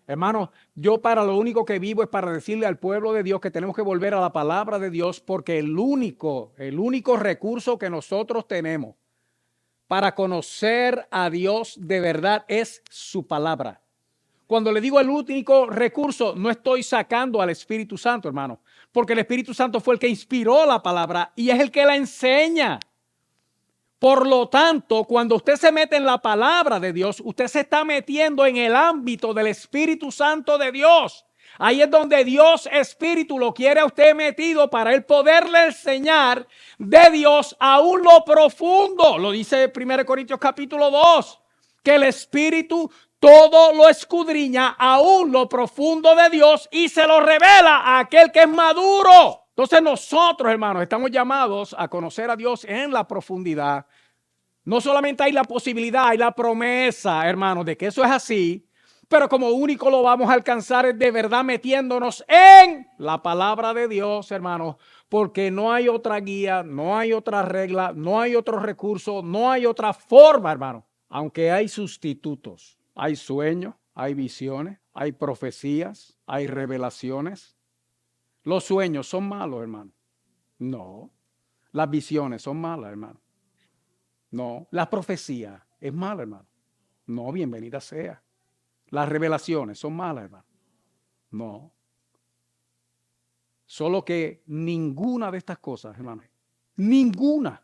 Hermanos, yo para lo único que vivo es para decirle al pueblo de Dios que tenemos que volver a la palabra de Dios, porque el único recurso que nosotros tenemos para conocer a Dios de verdad es su palabra. Cuando le digo el único recurso, no estoy sacando al Espíritu Santo, hermano, porque el Espíritu Santo fue el que inspiró la palabra y es el que la enseña. Por lo tanto, cuando usted se mete en la palabra de Dios, usted se está metiendo en el ámbito del Espíritu Santo de Dios. Ahí es donde Dios Espíritu lo quiere a usted metido para él poderle enseñar de Dios aún lo profundo. Lo dice 1 Corintios capítulo 2, que el Espíritu todo lo escudriña aún lo profundo de Dios y se lo revela a aquel que es maduro. Entonces nosotros, hermanos, estamos llamados a conocer a Dios en la profundidad. No solamente hay la posibilidad, hay la promesa, hermanos, de que eso es así, pero como único lo vamos a alcanzar es de verdad metiéndonos en la palabra de Dios, hermanos, porque no hay otra guía, no hay otra regla, no hay otro recurso, no hay otra forma, hermano. Aunque hay sustitutos, hay sueños, hay visiones, hay profecías, hay revelaciones. Los sueños son malos, hermano. No. Las visiones son malas, hermano. No. La profecía es mala, hermano. No, bienvenida sea. Las revelaciones son malas, hermano. No. Solo que ninguna de estas cosas, hermano, ninguna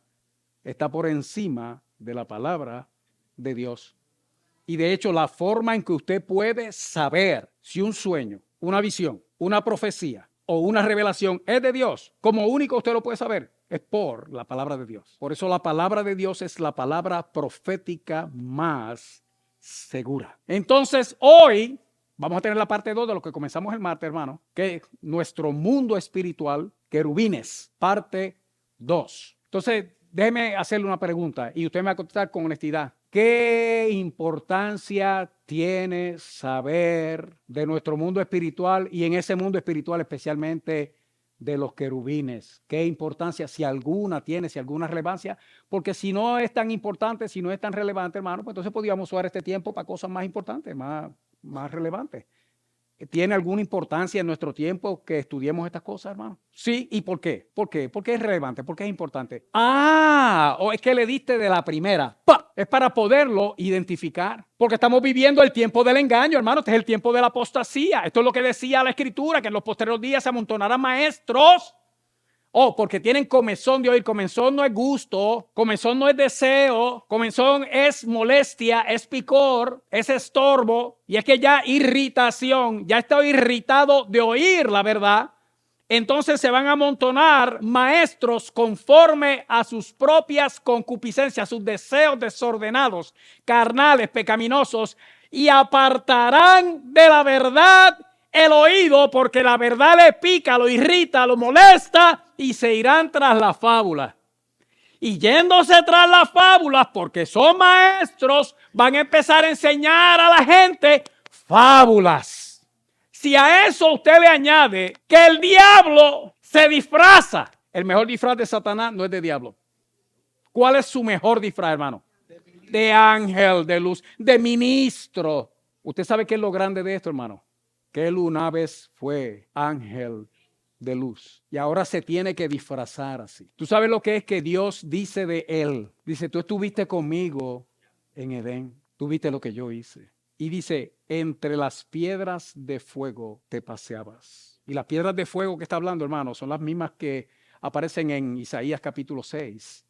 está por encima de la palabra de Dios. Y de hecho, la forma en que usted puede saber si un sueño, una visión, una profecía o una revelación es de Dios, como único usted lo puede saber, es por la palabra de Dios. Por eso la palabra de Dios es la palabra profética más segura. Entonces, hoy vamos a tener la parte 2 de lo que comenzamos el martes, hermano, que es nuestro mundo espiritual, querubines, parte 2. Entonces, déjeme hacerle una pregunta y usted me va a contestar con honestidad. ¿Qué importancia tiene saber de nuestro mundo espiritual y en ese mundo espiritual especialmente de los querubines? ¿Qué importancia, si alguna tiene, si alguna relevancia? Porque si no es tan importante, si no es tan relevante, hermano, pues entonces podríamos usar este tiempo para cosas más importantes, más relevantes. ¿Tiene alguna importancia en nuestro tiempo que estudiemos estas cosas, hermano? Sí, ¿y por qué? ¿Por qué? ¿Por qué es relevante? ¿Por qué es importante? O es que le diste de la primera. ¡Pah! Es para poderlo identificar. Porque estamos viviendo el tiempo del engaño, hermano. Este es el tiempo de la apostasía. Esto es lo que decía la Escritura, que en los posteriores días se amontonarán maestros. Porque tienen comezón de oír. Comezón no es gusto, comezón no es deseo, comezón es molestia, es picor, es estorbo, y es que ya irritación, ya estoy irritado de oír la verdad. Entonces se van a amontonar maestros conforme a sus propias concupiscencias, sus deseos desordenados, carnales, pecaminosos, y apartarán de la verdad el oído, porque la verdad le pica, lo irrita, lo molesta, y se irán tras la fábula. Y yéndose tras las fábulas, porque son maestros, van a empezar a enseñar a la gente fábulas. Si a eso usted le añade que el diablo se disfraza, el mejor disfraz de Satanás no es de diablo. ¿Cuál es su mejor disfraz, hermano? De ángel, de luz, de ministro. ¿Usted sabe qué es lo grande de esto, hermano? Que él una vez fue ángel de luz y ahora se tiene que disfrazar así. ¿Tú sabes lo que es que Dios dice de él? Dice, tú estuviste conmigo en Edén, tú viste lo que yo hice. Y dice, entre las piedras de fuego te paseabas. Y las piedras de fuego que está hablando, hermano, son las mismas que aparecen en Isaías capítulo 6,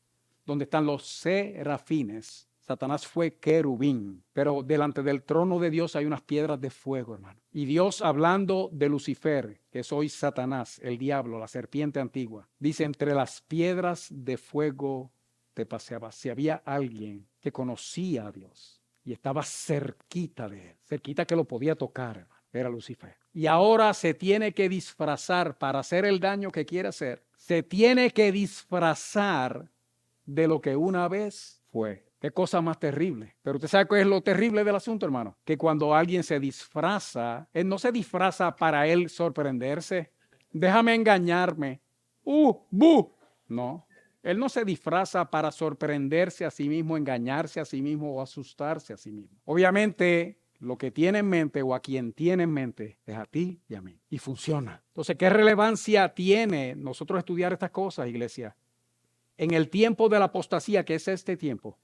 donde están los serafines. Satanás fue querubín, pero delante del trono de Dios hay unas piedras de fuego, hermano. Y Dios, hablando de Lucifer, que es hoy Satanás, el diablo, la serpiente antigua, dice, entre las piedras de fuego te paseabas. Si había alguien que conocía a Dios y estaba cerquita de él, cerquita que lo podía tocar, hermano, era Lucifer. Y ahora se tiene que disfrazar para hacer el daño que quiere hacer. Se tiene que disfrazar de lo que una vez fue. Qué cosa más terrible. Pero usted sabe cuál es lo terrible del asunto, hermano. Que cuando alguien se disfraza, él no se disfraza para él sorprenderse. Déjame engañarme. No. Él no se disfraza para sorprenderse a sí mismo, engañarse a sí mismo o asustarse a sí mismo. Obviamente, lo que tiene en mente o a quien tiene en mente es a ti y a mí. Y funciona. Entonces, ¿qué relevancia tiene nosotros estudiar estas cosas, iglesia? En el tiempo de la apostasía, que es este tiempo,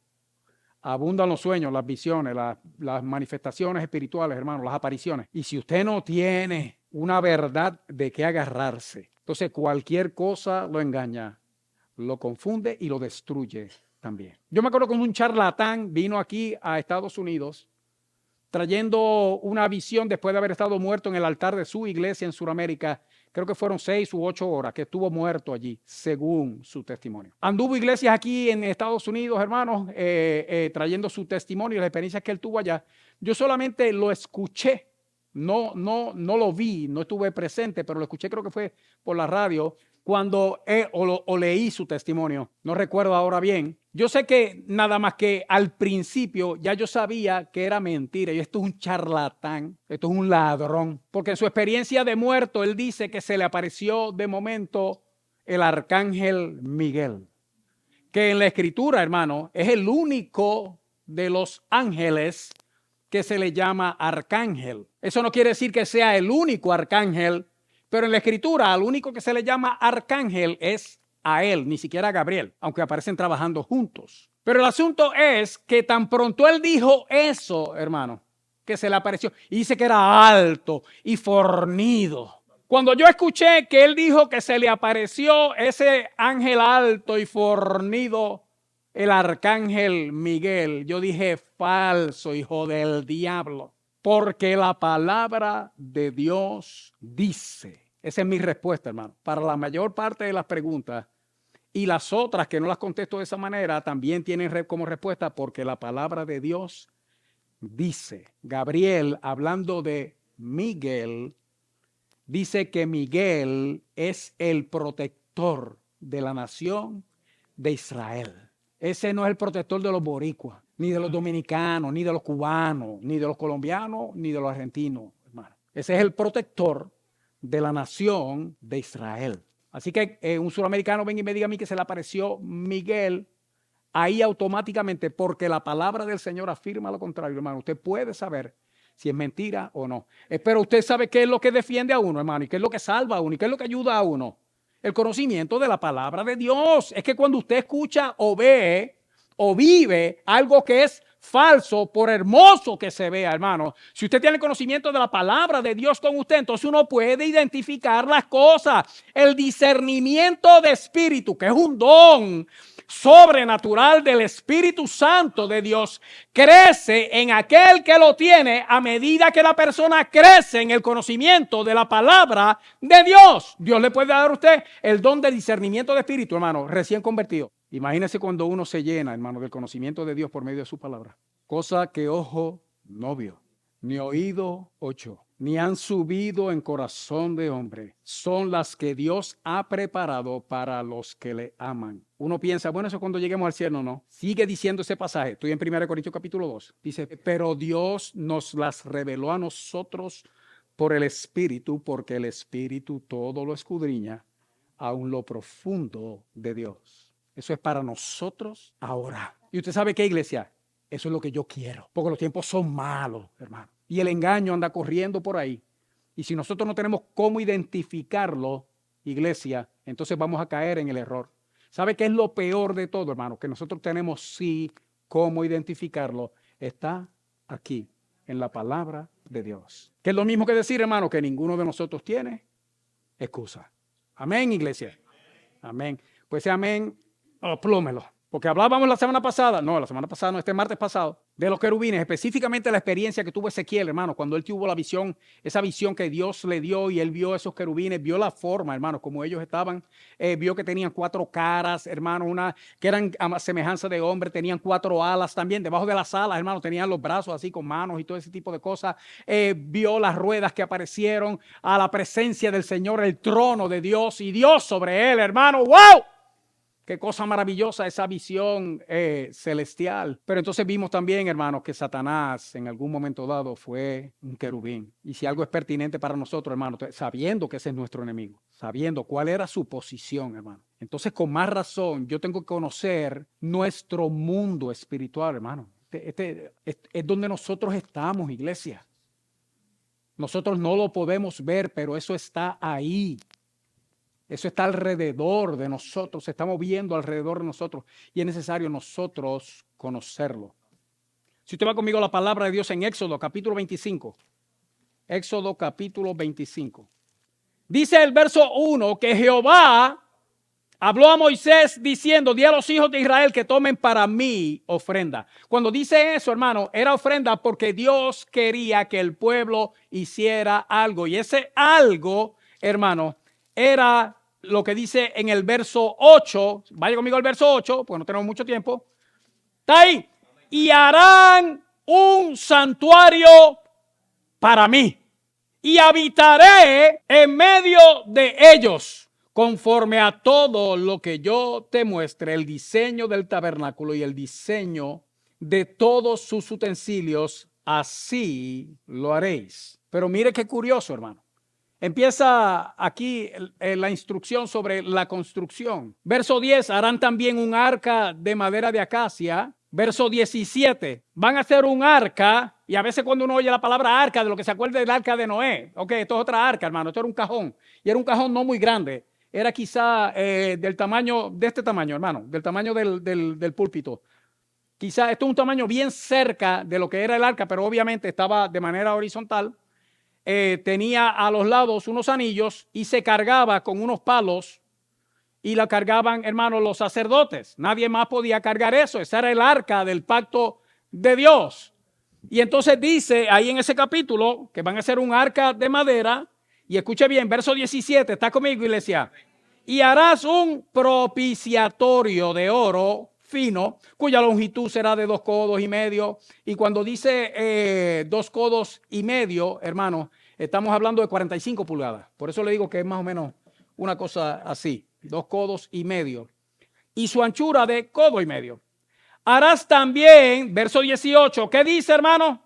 abundan los sueños, las visiones, las manifestaciones espirituales, hermanos, las apariciones. Y si usted no tiene una verdad de qué agarrarse, entonces cualquier cosa lo engaña, lo confunde y lo destruye también. Yo me acuerdo cuando un charlatán vino aquí a Estados Unidos trayendo una visión después de haber estado muerto en el altar de su iglesia en Sudamérica. Creo que fueron 6 u 8 horas que estuvo muerto allí, según su testimonio. Anduvo iglesias aquí en Estados Unidos, hermanos, trayendo su testimonio y las experiencias que él tuvo allá. Yo solamente lo escuché, no lo vi, no estuve presente, pero lo escuché, creo que fue por la radio, cuando leí su testimonio. No recuerdo ahora bien. Yo sé que nada más que al principio ya yo sabía que era mentira. Y esto es un charlatán, esto es un ladrón. Porque en su experiencia de muerto, él dice que se le apareció de momento el arcángel Miguel. Que en la escritura, hermano, es el único de los ángeles que se le llama arcángel. Eso no quiere decir que sea el único arcángel, pero en la escritura al único que se le llama arcángel es a él, ni siquiera a Gabriel, aunque aparecen trabajando juntos. Pero el asunto es que tan pronto él dijo eso, hermano, que se le apareció, y dice que era alto y fornido. Cuando yo escuché que él dijo que se le apareció ese ángel alto y fornido, el arcángel Miguel, yo dije, falso, hijo del diablo. Porque la palabra de Dios dice, esa es mi respuesta, hermano, para la mayor parte de las preguntas, y las otras que no las contesto de esa manera también tienen como respuesta, porque la palabra de Dios dice. Gabriel, hablando de Miguel, dice que Miguel es el protector de la nación de Israel. Ese no es el protector de los boricuas, ni de los dominicanos, ni de los cubanos, ni de los colombianos, ni de los argentinos, hermano. Ese es el protector de la nación de Israel. Así que un suramericano venga y me diga a mí que se le apareció Miguel, ahí automáticamente, porque la palabra del Señor afirma lo contrario, hermano. Usted puede saber si es mentira o no. Pero usted sabe qué es lo que defiende a uno, hermano, y qué es lo que salva a uno, y qué es lo que ayuda a uno. El conocimiento de la palabra de Dios. Es que cuando usted escucha o ve o vive algo que es falso, por hermoso que se vea, hermano, si usted tiene conocimiento de la palabra de Dios con usted, entonces uno puede identificar las cosas. El discernimiento de espíritu, que es un don sobrenatural del Espíritu Santo de Dios, crece en aquel que lo tiene a medida que la persona crece en el conocimiento de la palabra de Dios. Dios le puede dar a usted el don de discernimiento de espíritu, hermano, recién convertido. Imagínese cuando uno se llena, hermano, del conocimiento de Dios por medio de su palabra. Cosa que ojo no vio, ni oído oyó, ni han subido en corazón de hombre. Son las que Dios ha preparado para los que le aman. Uno piensa, bueno, eso es cuando lleguemos al cielo, no. Sigue diciendo ese pasaje. Estoy en 1 Corintios capítulo 2. Dice, pero Dios nos las reveló a nosotros por el Espíritu, porque el Espíritu todo lo escudriña, aun lo profundo de Dios. Eso es para nosotros ahora. Y usted sabe qué, iglesia, eso es lo que yo quiero, porque los tiempos son malos, hermano. Y el engaño anda corriendo por ahí. Y si nosotros no tenemos cómo identificarlo, iglesia, entonces vamos a caer en el error. ¿Sabe qué es lo peor de todo, hermano? Que nosotros tenemos sí cómo identificarlo. Está aquí, en la palabra de Dios. Que es lo mismo que decir, hermano, que ninguno de nosotros tiene excusa. Amén, iglesia. Amén. Pues ese amén, plómelo. Porque hablábamos la semana pasada, este martes pasado, de los querubines, específicamente la experiencia que tuvo Ezequiel, hermano, cuando él tuvo la visión, esa visión que Dios le dio y él vio esos querubines, vio la forma, hermano, como ellos estaban, vio que tenían 4 caras, hermano, una que eran a semejanza de hombre, tenían 4 alas también, debajo de las alas, hermano, tenían los brazos así con manos y todo ese tipo de cosas, vio las ruedas que aparecieron a la presencia del Señor, el trono de Dios y Dios sobre él, hermano, ¡wow! Qué cosa maravillosa esa visión celestial. Pero entonces vimos también, hermanos, que Satanás en algún momento dado fue un querubín. Y si algo es pertinente para nosotros, hermanos, sabiendo que ese es nuestro enemigo, sabiendo cuál era su posición, hermano. Entonces, con más razón, yo tengo que conocer nuestro mundo espiritual, hermano. es donde nosotros estamos, iglesia. Nosotros no lo podemos ver, pero eso está ahí. Eso está alrededor de nosotros, se está moviendo alrededor de nosotros y es necesario nosotros conocerlo. Si usted va conmigo a la palabra de Dios en Éxodo capítulo 25. Éxodo capítulo 25. Dice el verso 1 que Jehová habló a Moisés diciendo, di a los hijos de Israel que tomen para mí ofrenda. Cuando dice eso, hermano, era ofrenda porque Dios quería que el pueblo hiciera algo. Y ese algo, hermano, era lo que dice en el verso 8. Vaya conmigo al verso 8, porque no tenemos mucho tiempo. Está ahí. Y harán un santuario para mí. Y habitaré en medio de ellos, conforme a todo lo que yo te muestre, el diseño del tabernáculo y el diseño de todos sus utensilios, así lo haréis. Pero mire qué curioso, hermano. Empieza aquí la instrucción sobre la construcción. Verso 10, harán también un arca de madera de acacia. Verso 17, van a hacer un arca, y a veces cuando uno oye la palabra arca, de lo que se acuerda del arca de Noé. Ok, esto es otra arca, hermano, esto era un cajón. Y era un cajón no muy grande, era quizá del tamaño, de este tamaño, hermano, del tamaño del púlpito. Quizá esto es un tamaño bien cerca de lo que era el arca, pero obviamente estaba de manera horizontal. Tenía a los lados unos anillos y se cargaba con unos palos y la cargaban, hermanos, los sacerdotes. Nadie más podía cargar eso. Ese era el arca del pacto de Dios. Y entonces dice ahí en ese capítulo que van a hacer un arca de madera. Y escuche bien, verso 17, ¿está conmigo, iglesia? Y harás un propiciatorio de oro fino, cuya longitud será de 2 codos y medio. Y cuando dice 2 codos y medio, hermano, estamos hablando de 45 pulgadas. Por eso le digo que es más o menos una cosa así. 2 codos y medio. Y su anchura de codo y medio. Harás también, verso 18, ¿qué dice, hermano?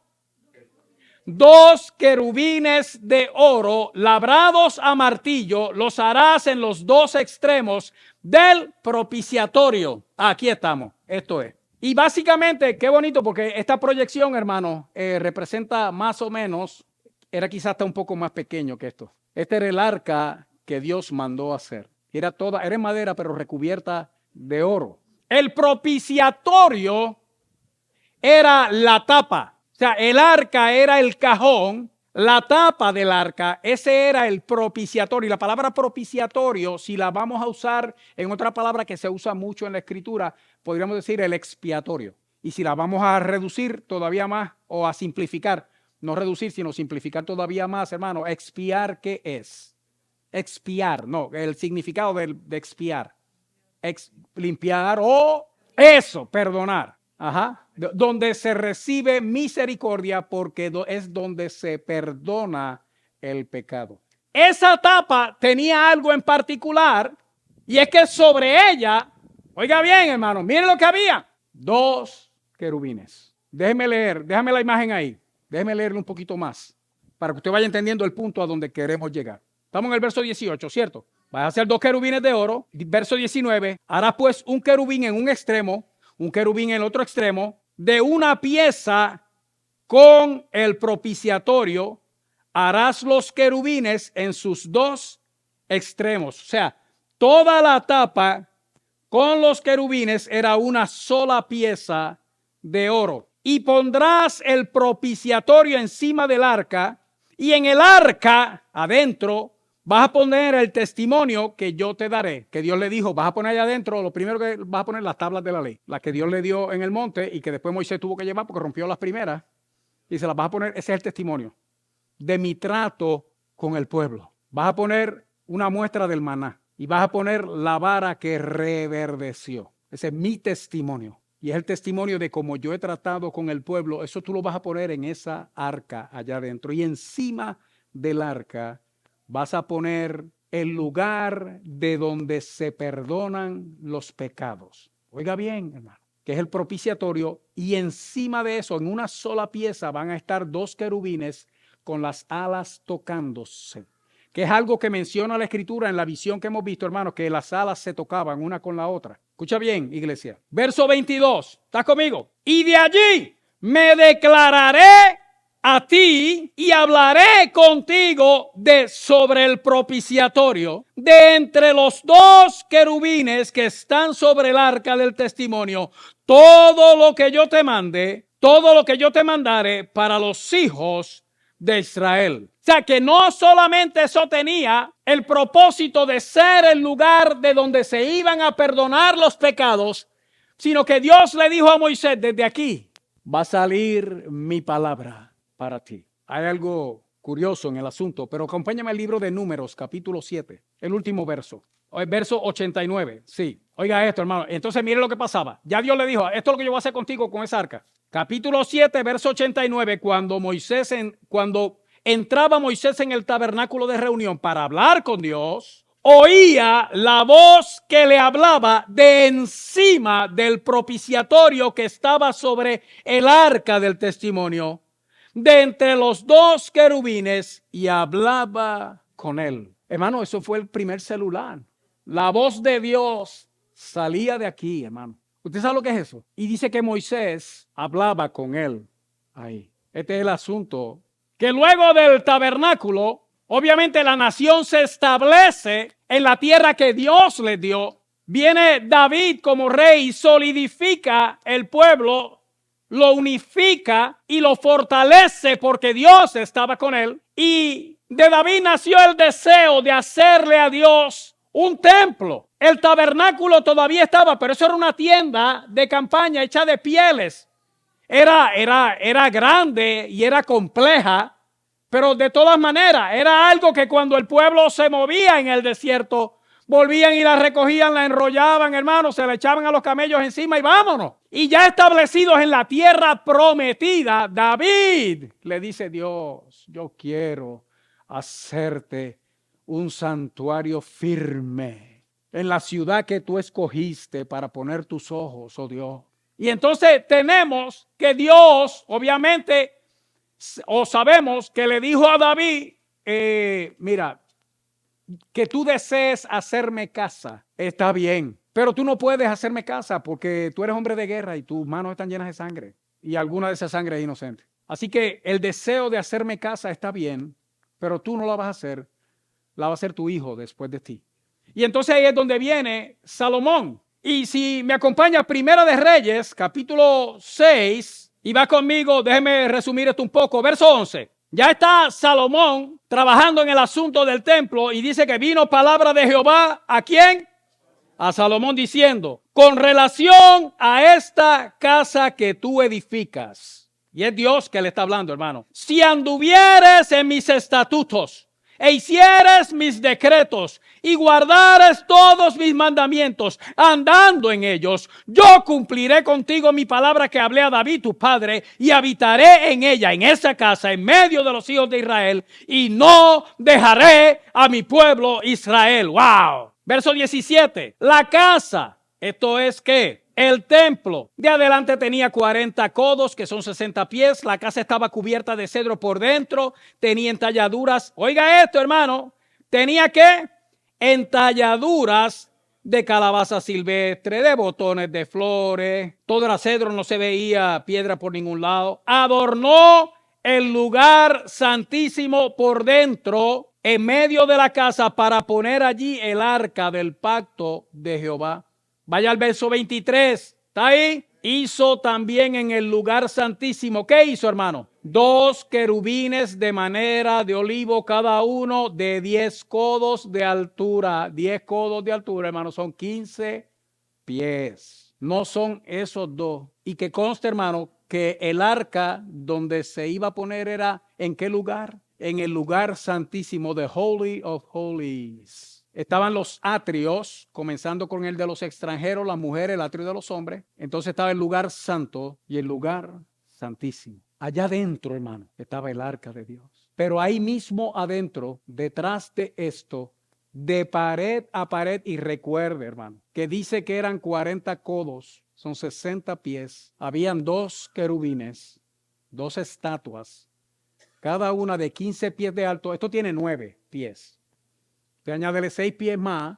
2 querubines de oro labrados a martillo, los harás en los 2 extremos del propiciatorio. Aquí estamos, esto es. Y básicamente, qué bonito, porque esta proyección, hermano, representa más o menos, era quizás hasta un poco más pequeño que esto. Este era el arca que Dios mandó hacer. Era en madera, pero recubierta de oro. El propiciatorio era la tapa. O sea, el arca era el cajón, la tapa del arca, ese era el propiciatorio. Y la palabra propiciatorio, si la vamos a usar en otra palabra que se usa mucho en la escritura, podríamos decir el expiatorio. Y si la vamos a reducir todavía más o a simplificar, no reducir, sino simplificar todavía más, hermano, expiar, ¿qué es? Expiar, no, el significado de expiar. Limpiar o eso, perdonar. Ajá. Donde se recibe misericordia porque es donde se perdona el pecado. Esa tapa tenía algo en particular y es que sobre ella, oiga bien, hermano, miren lo que había. 2 querubines. Déjeme la imagen ahí. Déjeme leerle un poquito más para que usted vaya entendiendo el punto a donde queremos llegar. Estamos en el verso 18, ¿cierto? Vas a hacer 2 querubines de oro. Verso 19. Harás pues un querubín en un extremo, un querubín en el otro extremo, de una pieza con el propiciatorio. Harás los querubines en sus 2 extremos. O sea, toda la tapa con los querubines era una sola pieza de oro. Y pondrás el propiciatorio encima del arca, y en el arca adentro vas a poner el testimonio que yo te daré, que Dios le dijo, vas a poner allá adentro, lo primero que vas a poner las tablas de la ley, las que Dios le dio en el monte y que después Moisés tuvo que llevar porque rompió las primeras, y se las vas a poner, ese es el testimonio de mi trato con el pueblo. Vas a poner una muestra del maná y vas a poner la vara que reverdeció. Ese es mi testimonio. Y es el testimonio de cómo yo he tratado con el pueblo. Eso tú lo vas a poner en esa arca allá adentro. Y encima del arca vas a poner el lugar de donde se perdonan los pecados. Oiga bien, hermano, que es el propiciatorio. Y encima de eso, en una sola pieza, van a estar 2 querubines con las alas tocándose. Que es algo que menciona la Escritura en la visión que hemos visto, hermanos, que las alas se tocaban una con la otra. Escucha bien, iglesia. Verso 22. ¿Estás conmigo? y de allí me declararé a ti y hablaré contigo sobre el propiciatorio de entre los dos querubines que están sobre el arca del testimonio. Todo lo que yo te mande, todo lo que yo te mandare para los hijos de Israel. O sea que no solamente eso tenía el propósito de ser el lugar de donde se iban a perdonar los pecados, sino que Dios le dijo a Moisés, desde aquí va a salir mi palabra para ti. Hay algo curioso en el asunto, pero acompáñame al libro de Números, capítulo 7, el último verso, el verso 89. Sí, oiga esto, hermano. Entonces mire lo que pasaba. Ya Dios le dijo, esto es lo que yo voy a hacer contigo con esa arca. Capítulo 7, verso 89, cuando entraba Moisés en el tabernáculo de reunión para hablar con Dios, oía la voz que le hablaba de encima del propiciatorio que estaba sobre el arca del testimonio, de entre los dos querubines, y hablaba con él. Hermano, eso fue el primer celular. La voz de Dios salía de aquí, hermano. ¿Usted sabe lo que es eso? Y dice que Moisés hablaba con él ahí. Este es el asunto. Que luego del tabernáculo, obviamente la nación se establece en la tierra que Dios le dio. Viene David como rey y solidifica el pueblo, lo unifica y lo fortalece porque Dios estaba con él. Y de David nació el deseo de hacerle a Dios un templo. El tabernáculo todavía estaba, pero eso era una tienda de campaña hecha de pieles. Era grande y era compleja, pero de todas maneras era algo que cuando el pueblo se movía en el desierto, volvían y la recogían, la enrollaban, hermano, se la echaban a los camellos encima y vámonos. Y ya establecidos en la tierra prometida, David le dice: Dios, yo quiero hacerte un santuario firme en la ciudad que tú escogiste para poner tus ojos, oh Dios. Y entonces tenemos que Dios, obviamente, o sabemos que le dijo a David, mira, que tú desees hacerme casa, está bien, pero tú no puedes hacerme casa porque tú eres hombre de guerra y tus manos están llenas de sangre y alguna de esa sangre es inocente. Así que el deseo de hacerme casa está bien, pero tú no la vas a hacer, la va a hacer tu hijo después de ti. Y entonces ahí es donde viene Salomón. Y si me acompaña Primera de Reyes, capítulo 6, y va conmigo, déjeme resumir esto un poco, verso 11. Ya está Salomón trabajando en el asunto del templo y dice que vino palabra de Jehová, ¿a quién? A Salomón diciendo, con relación a esta casa que tú edificas. Y es Dios que le está hablando, hermano. Si anduvieres en mis estatutos e hicieres mis decretos y guardares todos mis mandamientos, andando en ellos, yo cumpliré contigo mi palabra que hablé a David tu padre, y habitaré en ella, en esa casa, en medio de los hijos de Israel, y no dejaré a mi pueblo Israel. ¡Wow! Verso 17. La casa, esto es ¿qué? El templo de adelante tenía 40 codos, que son 60 pies. La casa estaba cubierta de cedro por dentro. Tenía entalladuras. Oiga esto, hermano. Tenía ¿qué? Entalladuras de calabaza silvestre, de botones de flores. Todo era cedro, no se veía piedra por ningún lado. Adornó el lugar santísimo por dentro, en medio de la casa, para poner allí el arca del pacto de Jehová. Vaya al verso 23, ¿está ahí? Hizo también en el lugar santísimo, ¿qué hizo, hermano? 2 querubines de madera de olivo, cada uno de 10 codos de altura. 10 codos de altura, hermano, son 15 pies. No son esos 2. Y que conste, hermano, que el arca donde se iba a poner era, ¿en qué lugar? En el lugar santísimo, the Holy of Holies. Estaban los atrios, comenzando con el de los extranjeros, las mujeres, el atrio de los hombres. Entonces estaba el lugar santo y el lugar santísimo. Allá adentro, hermano, estaba el arca de Dios. Pero ahí mismo adentro, detrás de esto, de pared a pared, y recuerde, hermano, que dice que eran 40 codos, son 60 pies. Habían 2 querubines, 2 estatuas, cada una de 15 pies de alto. Esto tiene 9 pies. Usted añádele 6 pies más,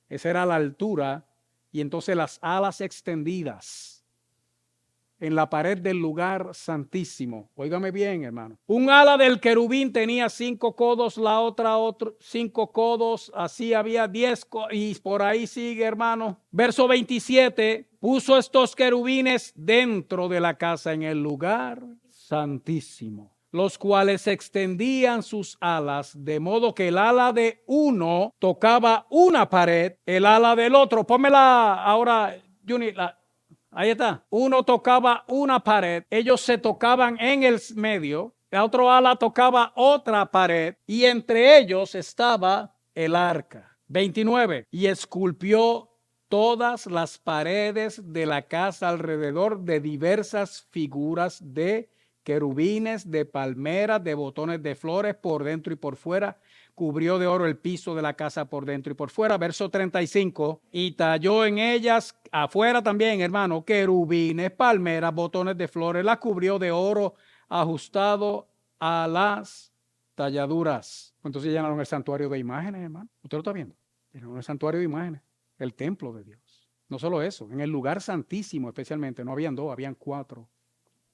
esa era la altura, y entonces las alas extendidas. en la pared del lugar santísimo. Óigame bien, hermano. Un ala del querubín tenía 5 codos, la otra 5 codos, así había 10 y por ahí sigue, hermano. Verso 27, puso estos querubines dentro de la casa en el lugar santísimo, los cuales extendían sus alas, de modo que el ala de uno tocaba una pared, el ala del otro. Pónmela ahora, Juni, ahí está. Uno tocaba una pared, ellos se tocaban en el medio, la otra ala tocaba otra pared, y entre ellos estaba el arca. 29. Y esculpió todas las paredes de la casa alrededor de diversas figuras de querubines, de palmeras, de botones de flores por dentro y por fuera. Cubrió de oro el piso de la casa por dentro y por fuera. Verso 35. Y talló en ellas, afuera también, hermano, querubines, palmeras, botones de flores. Las cubrió de oro ajustado a las talladuras. Entonces llenaron el santuario de imágenes, hermano. ¿Usted lo está viendo? Llenaron el santuario de imágenes, el templo de Dios. No solo eso, en el lugar santísimo especialmente, no habían 2, habían 4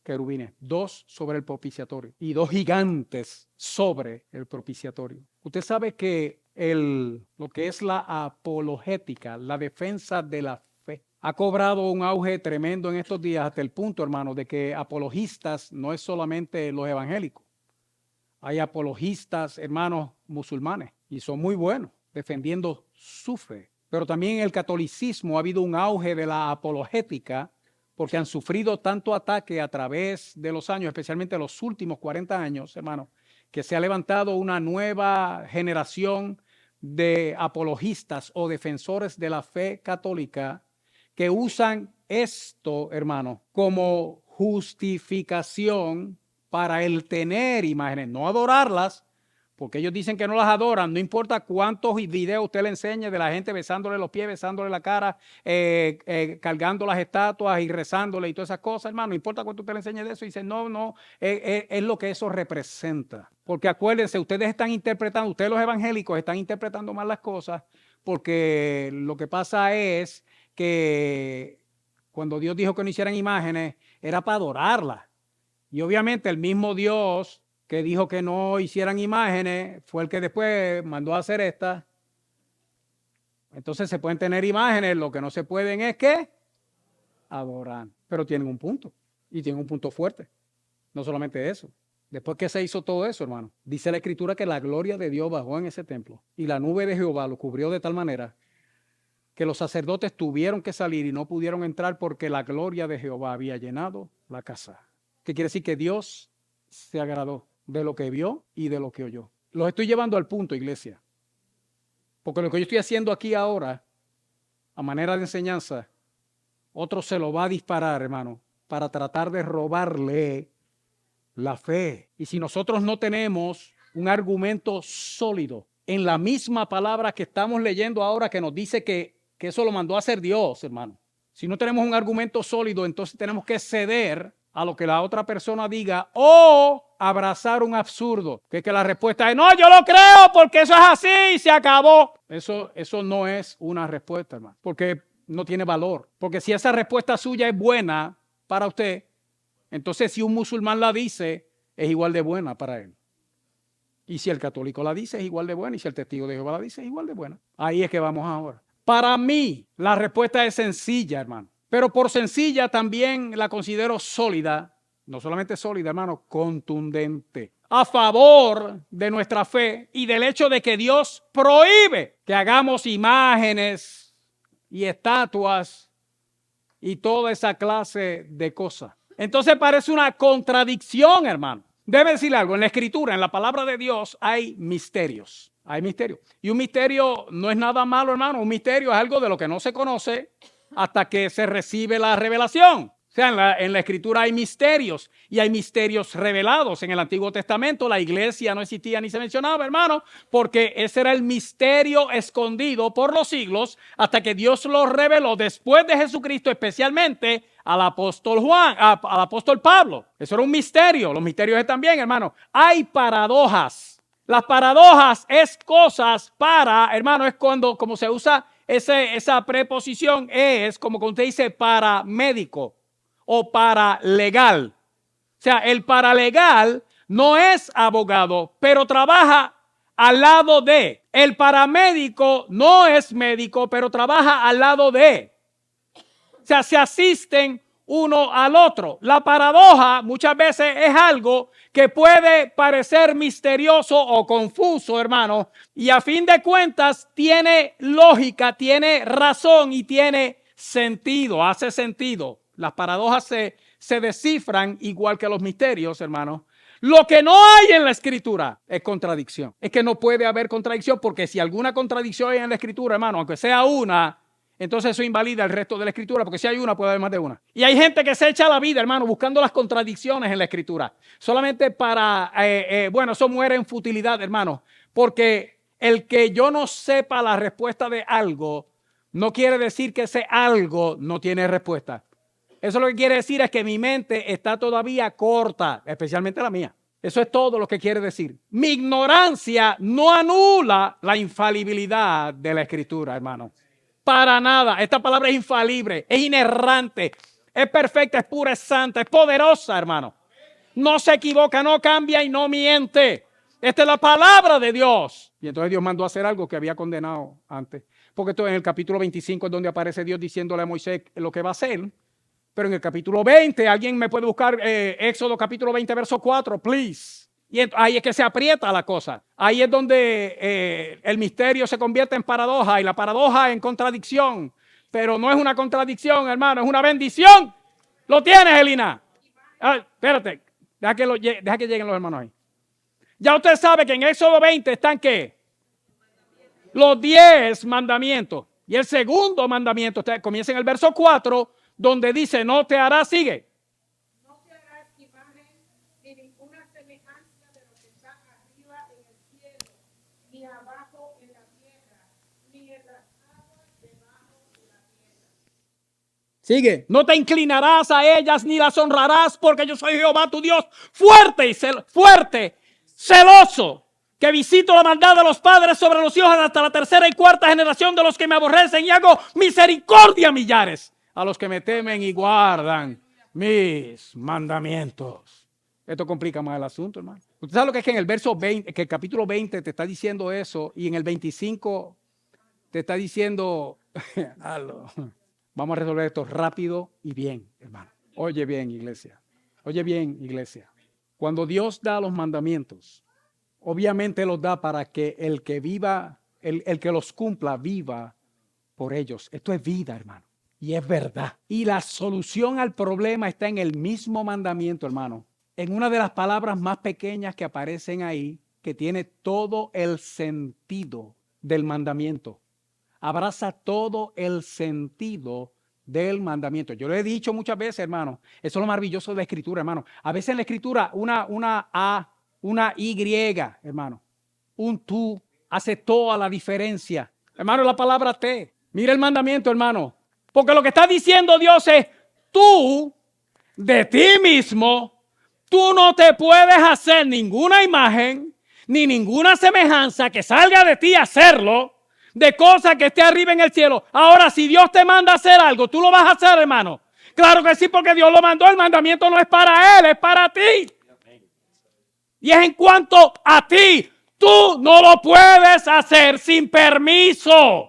querubines, 2 sobre el propiciatorio y 2 gigantes sobre el propiciatorio. Usted sabe que lo que es la apologética, la defensa de la fe, ha cobrado un auge tremendo en estos días hasta el punto, hermano, de que apologistas no es solamente los evangélicos. Hay apologistas, hermanos, musulmanes, y son muy buenos defendiendo su fe. Pero también en el catolicismo ha habido un auge de la apologética, porque han sufrido tanto ataque a través de los años, especialmente los últimos 40 años, hermano, que se ha levantado una nueva generación de apologistas o defensores de la fe católica que usan esto, hermano, como justificación para el tener imágenes, no adorarlas, porque ellos dicen que no las adoran, no importa cuántos videos usted le enseñe de la gente besándole los pies, besándole la cara, cargando las estatuas y rezándole y todas esas cosas, hermano, no importa cuánto usted le enseñe de eso, y dice, no, es lo que eso representa. Porque acuérdense, ustedes están interpretando, ustedes los evangélicos están interpretando mal las cosas, porque lo que pasa es que cuando Dios dijo que no hicieran imágenes, era para adorarlas. Y obviamente el mismo Dios que dijo que no hicieran imágenes, fue el que después mandó a hacer esta. Entonces se pueden tener imágenes, lo que no se pueden es que adorar. Pero tienen un punto, y tienen un punto fuerte. No solamente eso. Después que se hizo todo eso, hermano, dice la Escritura que la gloria de Dios bajó en ese templo, y la nube de Jehová lo cubrió de tal manera que los sacerdotes tuvieron que salir y no pudieron entrar porque la gloria de Jehová había llenado la casa. ¿Qué quiere decir? Que Dios se agradó de lo que vio y de lo que oyó. Los estoy llevando al punto, iglesia. Porque lo que yo estoy haciendo aquí ahora, a manera de enseñanza, otro se lo va a disparar, hermano, para tratar de robarle la fe. Y si nosotros no tenemos un argumento sólido en la misma palabra que estamos leyendo ahora, que nos dice que eso lo mandó a hacer Dios, hermano. Si no tenemos un argumento sólido, entonces tenemos que ceder a lo que la otra persona diga o abrazar un absurdo, que la respuesta es no, yo lo creo porque eso es así y se acabó. Eso no es una respuesta, hermano, porque no tiene valor. Porque si esa respuesta suya es buena para usted, entonces si un musulmán la dice, es igual de buena para él. Y si el católico la dice, es igual de buena. Y si el testigo de Jehová la dice, es igual de buena. Ahí es que vamos ahora. Para mí, la respuesta es sencilla, hermano. Pero por sencilla también la considero sólida, no solamente sólida, hermano, contundente, a favor de nuestra fe y del hecho de que Dios prohíbe que hagamos imágenes y estatuas y toda esa clase de cosas. Entonces parece una contradicción, hermano. Debe decirle algo, en la Escritura, en la palabra de Dios hay misterios. Hay misterios. Y un misterio no es nada malo, hermano. Un misterio es algo de lo que no se conoce hasta que se recibe la revelación. O sea, en la Escritura hay misterios y hay misterios revelados. En el Antiguo Testamento la iglesia no existía ni se mencionaba, hermano, porque ese era el misterio escondido por los siglos hasta que Dios lo reveló después de Jesucristo, especialmente al apóstol Juan, al apóstol Pablo. Eso era un misterio. Los misterios están bien, hermano. Hay paradojas. Las paradojas es cosas para, hermano, es cuando, como se usa esa preposición, es como cuando usted dice paramédico o paralegal. O sea, el paralegal no es abogado, pero trabaja al lado de. El paramédico no es médico, pero trabaja al lado de. O sea, se asisten uno al otro. La paradoja muchas veces es algo que puede parecer misterioso o confuso, hermano, y a fin de cuentas tiene lógica, tiene razón y tiene sentido, hace sentido. Las paradojas se descifran igual que los misterios, hermano. Lo que no hay en la escritura es contradicción. Es que no puede haber contradicción, porque si alguna contradicción hay en la escritura, hermano, aunque sea una, entonces eso invalida el resto de la escritura, porque si hay una, puede haber más de una. Y hay gente que se echa la vida, hermano, buscando las contradicciones en la escritura. Solamente para, bueno, eso muere en futilidad, hermano. Porque el que yo no sepa la respuesta de algo, no quiere decir que ese algo no tiene respuesta. Eso lo que quiere decir es que mi mente está todavía corta, especialmente la mía. Eso es todo lo que quiere decir. Mi ignorancia no anula la infalibilidad de la escritura, hermano. Para nada. Esta palabra es infalible, es inerrante, es perfecta, es pura, es santa, es poderosa, hermano. No se equivoca, no cambia y no miente. Esta es la palabra de Dios. Y entonces Dios mandó a hacer algo que había condenado antes. Porque esto en el capítulo 25 es donde aparece Dios diciéndole a Moisés lo que va a hacer. Pero en el capítulo 20, alguien me puede buscar Éxodo capítulo 20, verso 4, please. Y ahí es que se aprieta la cosa. Ahí es donde el misterio se convierte en paradoja y la paradoja en contradicción. Pero no es una contradicción, hermano, es una bendición. ¿Lo tienes, Elina? Espérate, deja que lleguen los hermanos ahí. Ya usted sabe que en Éxodo 20 están ¿qué? Los 10 mandamientos. Y el segundo mandamiento comienza en el verso 4, donde dice, no te harás, sigue. No te harás imagen ni ninguna semejanza de lo que está arriba en el cielo, ni abajo en la tierra, ni en las aguas debajo de la tierra. Sigue. No te inclinarás a ellas ni las honrarás, porque yo soy Jehová tu Dios, fuerte, celoso, que visito la maldad de los padres sobre los hijos hasta la tercera y cuarta generación de los que me aborrecen, y hago misericordia a millares a los que me temen y guardan mis mandamientos. Esto complica más el asunto, hermano. Usted sabe lo que es que en el verso 20, que el capítulo 20 te está diciendo eso, y en el 25 te está diciendo, vamos a resolver esto rápido y bien, hermano. Oye bien, iglesia. Oye bien, iglesia. Cuando Dios da los mandamientos, obviamente los da para que el que viva, el que los cumpla, viva por ellos. Esto es vida, hermano. Y es verdad. Y la solución al problema está en el mismo mandamiento, hermano. En una de las palabras más pequeñas que aparecen ahí, que tiene todo el sentido del mandamiento. Abraza todo el sentido del mandamiento. Yo lo he dicho muchas veces, hermano. Eso es lo maravilloso de la escritura, hermano. A veces en la escritura una A, una Y, hermano. Un tú hace toda la diferencia. Hermano, la palabra te. Mira el mandamiento, hermano. Porque lo que está diciendo Dios es, tú, de ti mismo, tú no te puedes hacer ninguna imagen, ni ninguna semejanza que salga de ti a hacerlo, de cosas que esté arriba en el cielo. Ahora, si Dios te manda a hacer algo, ¿tú lo vas a hacer, hermano? Claro que sí, porque Dios lo mandó. El mandamiento no es para Él, es para ti. Y es en cuanto a ti. Tú no lo puedes hacer sin permiso.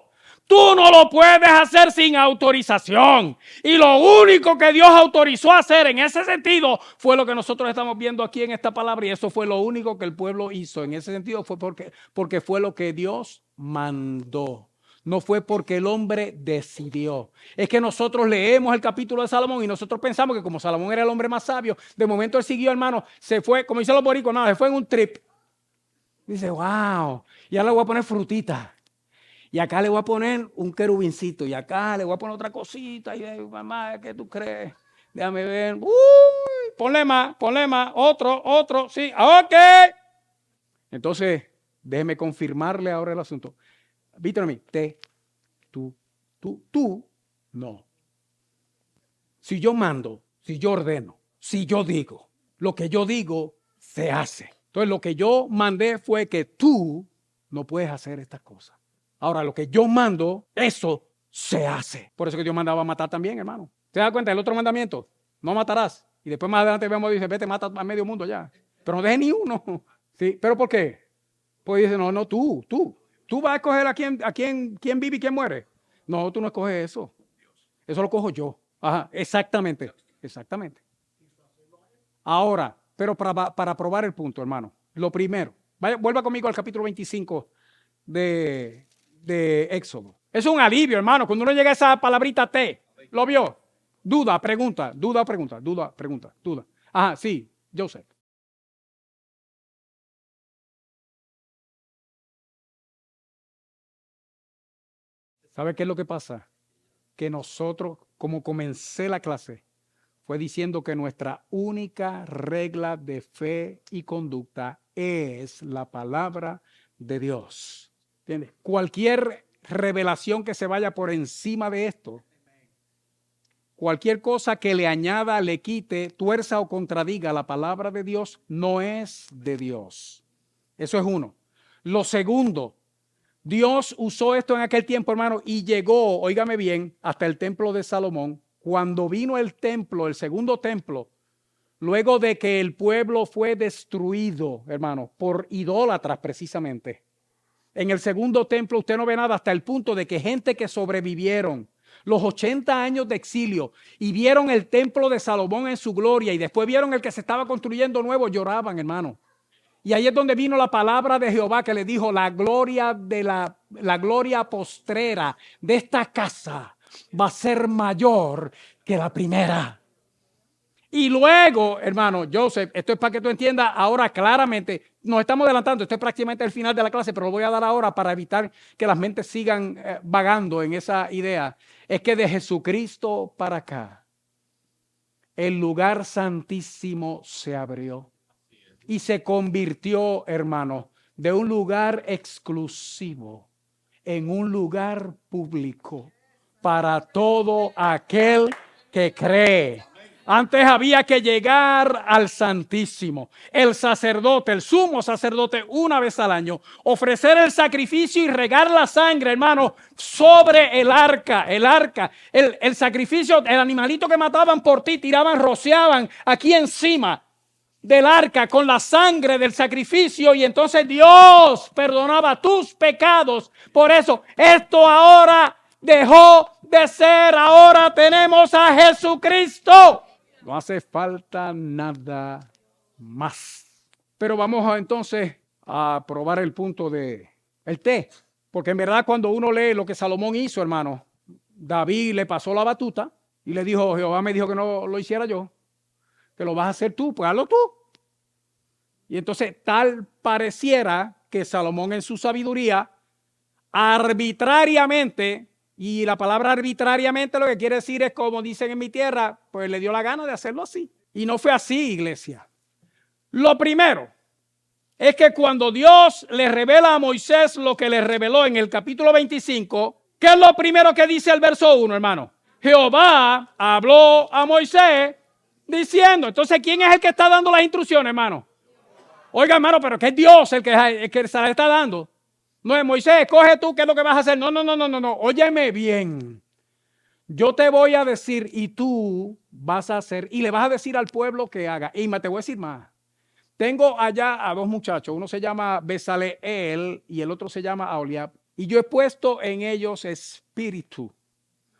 Tú no lo puedes hacer sin autorización. Y lo único que Dios autorizó a hacer en ese sentido fue lo que nosotros estamos viendo aquí en esta palabra. Y eso fue lo único que el pueblo hizo. En ese sentido fue porque fue lo que Dios mandó. No fue porque el hombre decidió. Es que nosotros leemos el capítulo de Salomón y nosotros pensamos que como Salomón era el hombre más sabio, de momento él siguió, hermano, se fue, como dicen los boricos, nada, se fue en un trip. Dice, wow, y ahora le voy a poner frutita. Y acá le voy a poner un querubincito. Y acá le voy a poner otra cosita. Y mamá, ¿qué tú crees? Déjame ver. Uy, ponle más, otro, sí. Ok. Entonces, déjeme confirmarle ahora el asunto. Víctor, a mí, tú, no. Si yo mando, si yo ordeno, si yo digo, lo que yo digo se hace. Entonces, lo que yo mandé fue que tú no puedes hacer estas cosas. Ahora, lo que yo mando, eso se hace. Por eso que Dios mandaba a matar también, hermano. ¿Se da cuenta del otro mandamiento? no matarás. Y después más adelante vemos, dice, vete, mata a medio mundo ya. Pero no dejes ni uno. ¿Sí? ¿Pero por qué? Pues dice, no, tú vas a escoger quién vive y quién muere. No, tú no escoges eso. Eso lo cojo yo. Ajá, exactamente. Ahora, pero para probar el punto, hermano, lo primero, vuelva conmigo al capítulo 25 de Éxodo. Es un alivio, hermano, cuando uno llega a esa palabrita T. ¿Lo vio? Duda, pregunta. Ajá, sí, Joseph. ¿Sabe qué es lo que pasa? Que nosotros, como comencé la clase, fue diciendo que nuestra única regla de fe y conducta es la palabra de Dios. ¿Entiendes? Cualquier revelación que se vaya por encima de esto, cualquier cosa que le añada, le quite, tuerza o contradiga la palabra de Dios, no es de Dios. Eso es uno. Lo segundo, Dios usó esto en aquel tiempo, hermano, y llegó, óigame bien, hasta el templo de Salomón. Cuando vino el templo, el segundo templo, luego de que el pueblo fue destruido, hermano, por idólatras precisamente. En el segundo templo usted no ve nada hasta el punto de que gente que sobrevivieron los 80 años de exilio y vieron el templo de Salomón en su gloria y después vieron el que se estaba construyendo nuevo, lloraban, hermano. Y ahí es donde vino la palabra de Jehová que le dijo, la gloria postrera de esta casa va a ser mayor que la primera. Y luego, hermano Joseph, esto es para que tú entiendas ahora claramente, nos estamos adelantando, esto es prácticamente el final de la clase, pero lo voy a dar ahora para evitar que las mentes sigan vagando en esa idea. Es que de Jesucristo para acá, el lugar santísimo se abrió y se convirtió, hermano, de un lugar exclusivo en un lugar público para todo aquel que cree. Antes había que llegar al Santísimo. El sacerdote, el sumo sacerdote, una vez al año, ofrecer el sacrificio y regar la sangre, hermano, sobre el arca. El sacrificio, el animalito que mataban por ti, tiraban, rociaban aquí encima del arca con la sangre del sacrificio y entonces Dios perdonaba tus pecados. Por eso, esto ahora dejó de ser. Ahora tenemos a Jesucristo. No hace falta nada más. Pero vamos entonces a probar el punto de el té. Porque en verdad cuando uno lee lo que Salomón hizo, hermano, David le pasó la batuta y le dijo, Jehová me dijo que no lo hiciera yo, que lo vas a hacer tú, pues hazlo tú. Y entonces tal pareciera que Salomón en su sabiduría arbitrariamente, y la palabra arbitrariamente lo que quiere decir es como dicen en mi tierra, pues le dio la gana de hacerlo así. Y no fue así, iglesia. Lo primero es que cuando Dios le revela a Moisés lo que le reveló en el capítulo 25, ¿qué es lo primero que dice el verso 1, hermano? Jehová habló a Moisés diciendo. Entonces, ¿quién es el que está dando las instrucciones, hermano? Oiga, hermano, pero que es Dios el que se la está dando. No es Moisés, coge tú, ¿qué es lo que vas a hacer? No. Óyeme bien. Yo te voy a decir y tú vas a hacer, y le vas a decir al pueblo que haga. Y te voy a decir más. Tengo allá a dos muchachos, uno se llama Besaleel y el otro se llama Aholiab. Y yo he puesto en ellos espíritu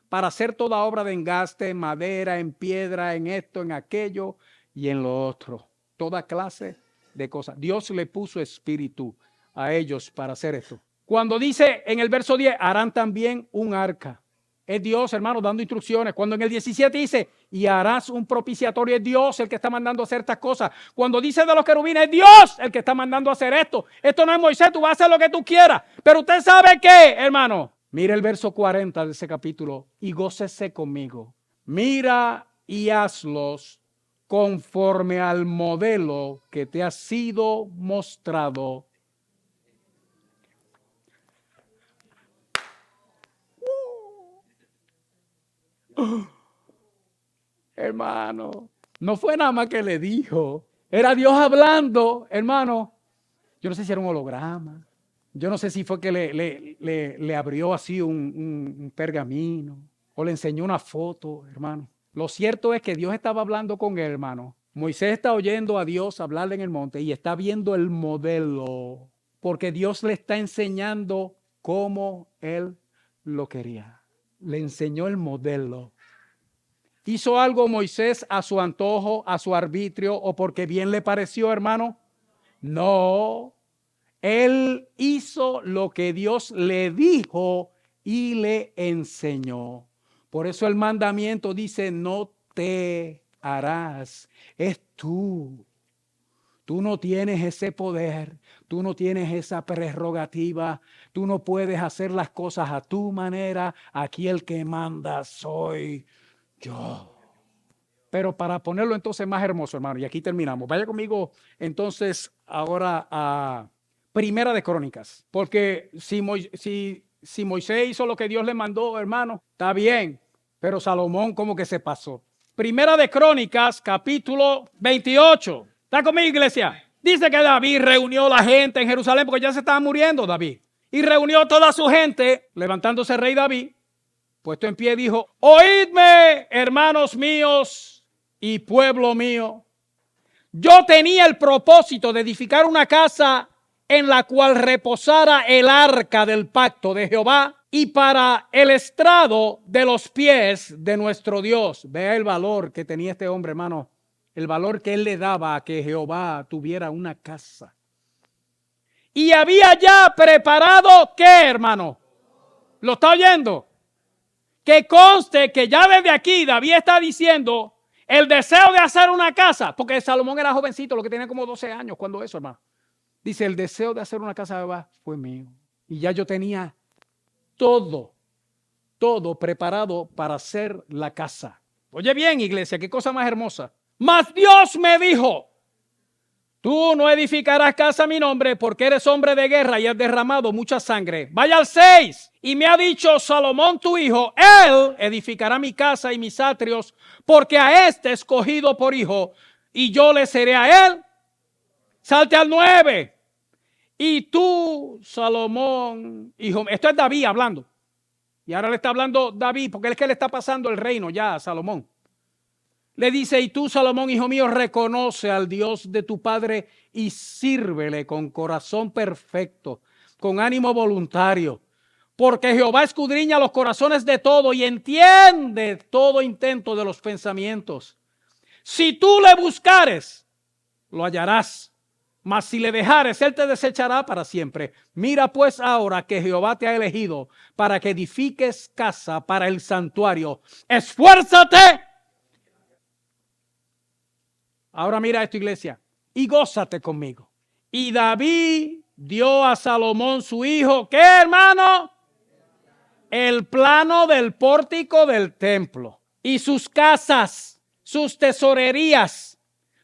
para hacer toda obra de engaste, en madera, en piedra, en esto, en aquello y en lo otro. Toda clase de cosas. Dios le puso espíritu a ellos para hacer esto. Cuando dice en el verso 10, harán también un arca. Es Dios, hermano, dando instrucciones. Cuando en el 17 dice, y harás un propiciatorio, es Dios el que está mandando a hacer estas cosas. Cuando dice de los querubines, es Dios el que está mandando a hacer esto. Esto no es Moisés, tú vas a hacer lo que tú quieras. Pero usted sabe qué, hermano. Mira el verso 40 de ese capítulo y gócese conmigo. Mira y hazlos conforme al modelo que te ha sido mostrado. Hermano, no fue nada más que le dijo. Era Dios hablando, hermano. Yo no sé si era un holograma. Yo no sé si fue que le abrió así un pergamino o le enseñó una foto, hermano. Lo cierto es que Dios estaba hablando con él, hermano. Moisés está oyendo a Dios hablarle en el monte y está viendo el modelo, porque Dios le está enseñando cómo él lo quería. Le enseñó el modelo. ¿Hizo algo Moisés a su antojo, a su arbitrio o porque bien le pareció, hermano? No. Él hizo lo que Dios le dijo y le enseñó. Por eso el mandamiento dice, no te harás. Es tú. Tú no tienes ese poder, tú no tienes esa prerrogativa, tú no puedes hacer las cosas a tu manera. Aquí el que manda soy yo. Pero para ponerlo entonces más hermoso, hermano, y aquí terminamos. Vaya conmigo entonces ahora a Primera de Crónicas, porque si Moisés hizo lo que Dios le mandó, hermano, está bien, pero Salomón como que se pasó. Primera de Crónicas, capítulo 28. ¿Está conmigo, iglesia? Dice que David reunió a la gente en Jerusalén porque ya se estaba muriendo David. Y reunió toda su gente, levantándose el rey David, puesto en pie, dijo, oídme, hermanos míos y pueblo mío. Yo tenía el propósito de edificar una casa en la cual reposara el arca del pacto de Jehová y para el estrado de los pies de nuestro Dios. Vea el valor que tenía este hombre, hermano. El valor que él le daba a que Jehová tuviera una casa. Y había ya preparado, ¿qué, hermano? ¿Lo está oyendo? Que conste que ya desde aquí David está diciendo el deseo de hacer una casa, porque Salomón era jovencito, lo que tenía como 12 años cuando eso, hermano. Dice, el deseo de hacer una casa de Jehová fue mío. Y ya yo tenía todo preparado para hacer la casa. Oye bien, iglesia, qué cosa más hermosa. Mas Dios me dijo, tú no edificarás casa a mi nombre porque eres hombre de guerra y has derramado mucha sangre. Vaya al 6. Y me ha dicho Salomón tu hijo, él edificará mi casa y mis atrios porque a este escogido por hijo y yo le seré a él. Salte al 9. Y tú, Salomón, hijo, esto es David hablando. Y ahora le está hablando David porque es que le está pasando el reino ya a Salomón. Le dice, y tú, Salomón, hijo mío, reconoce al Dios de tu padre y sírvele con corazón perfecto, con ánimo voluntario. Porque Jehová escudriña los corazones de todo y entiende todo intento de los pensamientos. Si tú le buscares, lo hallarás. Mas si le dejares, él te desechará para siempre. Mira pues ahora que Jehová te ha elegido para que edifiques casa para el santuario. Esfuérzate. Ahora mira esto, iglesia, y gózate conmigo. Y David dio a Salomón su hijo, ¿qué, hermano? El plano del pórtico del templo y sus casas, sus tesorerías,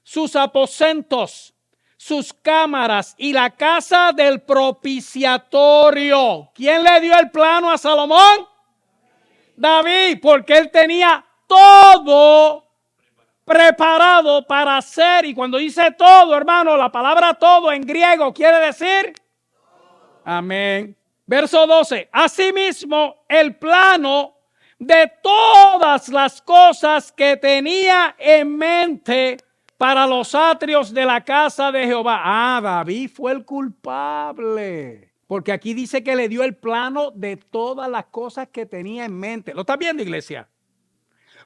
sus aposentos, sus cámaras y la casa del propiciatorio. ¿Quién le dio el plano a Salomón? David, porque él tenía todo preparado para hacer. Y cuando dice todo, hermano, la palabra todo en griego quiere decir amén. Verso 12. Asimismo, el plano de todas las cosas que tenía en mente para los atrios de la casa de Jehová. Ah, David fue el culpable. Porque aquí dice que le dio el plano de todas las cosas que tenía en mente. ¿Lo estás viendo, iglesia?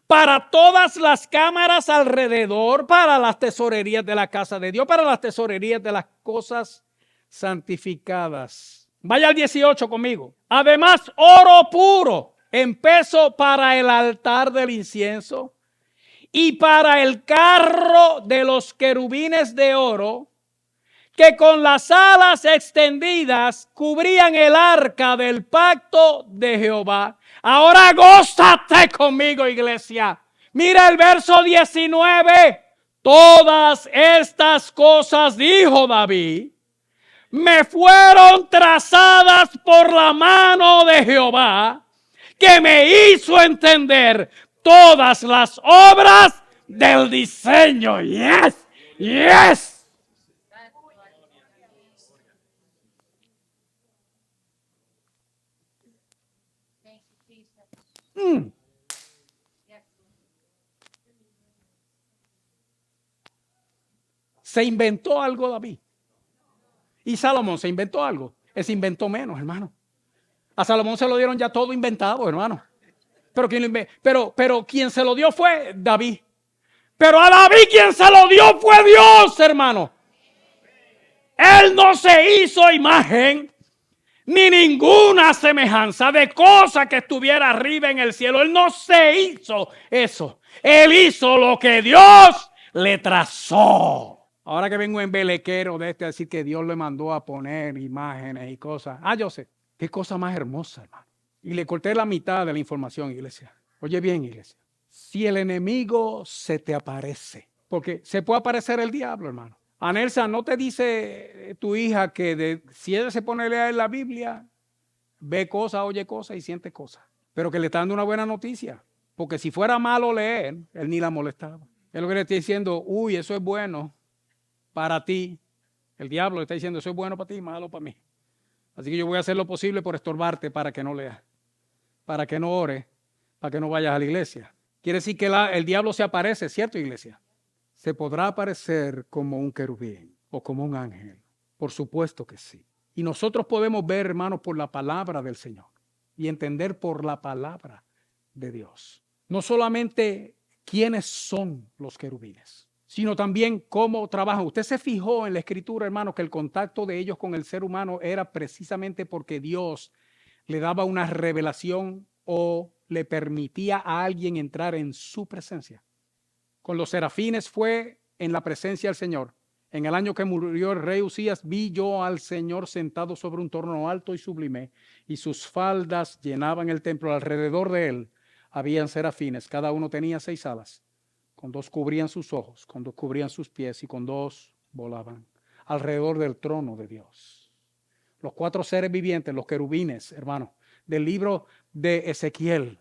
Para todas las cámaras alrededor, para las tesorerías de la casa de Dios, para las tesorerías de las cosas santificadas. Vaya al 18 conmigo. Además, oro puro en peso para el altar del incienso y para el carro de los querubines de oro que con las alas extendidas cubrían el arca del pacto de Jehová. Ahora gózate conmigo, iglesia. Mira el verso 19. Todas estas cosas, dijo David, me fueron trazadas por la mano de Jehová, que me hizo entender todas las obras del diseño. Yes, yes. ¿Se inventó algo David? ¿Y Salomón se inventó algo? Él se inventó menos, hermano. A Salomón se lo dieron ya todo inventado, hermano. Pero quien se lo dio fue David. Pero a David quien se lo dio fue Dios, hermano. Él no se hizo imagen ni ninguna semejanza de cosa que estuviera arriba en el cielo. Él no se hizo eso. Él hizo lo que Dios le trazó. Ahora que vengo en belequero de a decir que Dios le mandó a poner imágenes y cosas. Yo sé. Qué cosa más hermosa, hermano. Y le corté la mitad de la información, iglesia. Oye bien, iglesia. Si el enemigo se te aparece, porque se puede aparecer el diablo, hermano. Anelsa, ¿no te dice tu hija que si ella se pone a leer la Biblia, ve cosas, oye cosas y siente cosas? Pero que le está dando una buena noticia. Porque si fuera malo leer, él ni la molestaba. Es lo que le está diciendo, uy, eso es bueno para ti. El diablo le está diciendo, eso es bueno para ti, malo para mí. Así que yo voy a hacer lo posible por estorbarte para que no leas, para que no ores, para que no vayas a la iglesia. Quiere decir que el diablo se aparece, ¿cierto, iglesia? ¿Se podrá aparecer como un querubín o como un ángel? Por supuesto que sí. Y nosotros podemos ver, hermanos, por la palabra del Señor y entender por la palabra de Dios. No solamente quiénes son los querubines, sino también cómo trabajan. Usted se fijó en la escritura, hermano, que el contacto de ellos con el ser humano era precisamente porque Dios le daba una revelación o le permitía a alguien entrar en su presencia. Con los serafines fue en la presencia del Señor. En el año que murió el rey Usías, vi yo al Señor sentado sobre un trono alto y sublime, y sus faldas llenaban el templo. Alrededor de él habían serafines, cada uno tenía 6 alas. Con 2 cubrían sus ojos, con 2 cubrían sus pies y con 2 volaban alrededor del trono de Dios. Los 4 seres vivientes, los querubines, hermano, del libro de Ezequiel,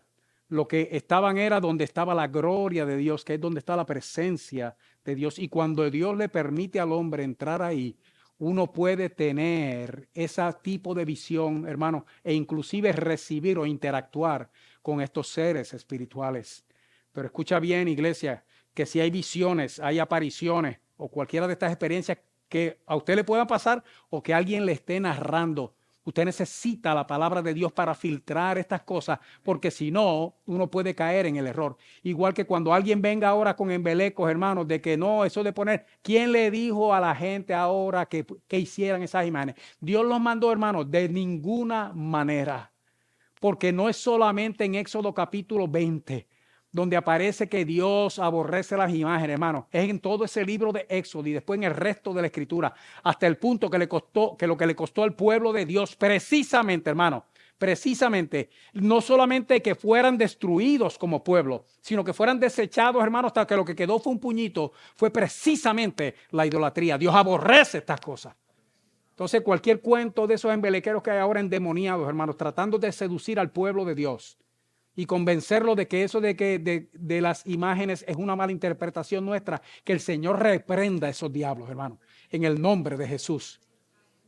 lo que estaban era donde estaba la gloria de Dios, que es donde está la presencia de Dios. Y cuando Dios le permite al hombre entrar ahí, uno puede tener ese tipo de visión, hermano, e inclusive recibir o interactuar con estos seres espirituales. Pero escucha bien, iglesia, que si hay visiones, hay apariciones o cualquiera de estas experiencias que a usted le puedan pasar o que alguien le esté narrando, usted necesita la palabra de Dios para filtrar estas cosas, porque si no, uno puede caer en el error. Igual que cuando alguien venga ahora con embelecos, hermanos, de que no, eso de poner, ¿quién le dijo a la gente ahora que hicieran esas imágenes? Dios los mandó, hermanos, de ninguna manera, porque no es solamente en Éxodo capítulo 20, donde aparece que Dios aborrece las imágenes, hermano. Es en todo ese libro de Éxodo y después en el resto de la Escritura, hasta el punto que lo que le costó al pueblo de Dios, precisamente, hermano, precisamente, no solamente que fueran destruidos como pueblo, sino que fueran desechados, hermano, hasta que lo que quedó fue un puñito, fue precisamente la idolatría. Dios aborrece estas cosas. Entonces, cualquier cuento de esos embelequeros que hay ahora endemoniados, hermanos, tratando de seducir al pueblo de Dios y convencerlo de que eso de las imágenes es una mala interpretación nuestra, que el Señor reprenda a esos diablos, hermano, en el nombre de Jesús.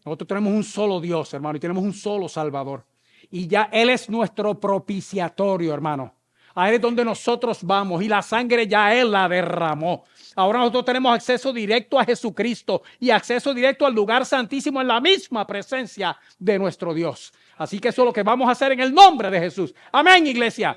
Nosotros tenemos un solo Dios, hermano, y tenemos un solo Salvador. Y ya Él es nuestro propiciatorio, hermano. A Él es donde nosotros vamos y la sangre ya Él la derramó. Ahora nosotros tenemos acceso directo a Jesucristo y acceso directo al lugar santísimo en la misma presencia de nuestro Dios. Así que eso es lo que vamos a hacer en el nombre de Jesús. Amén, iglesia.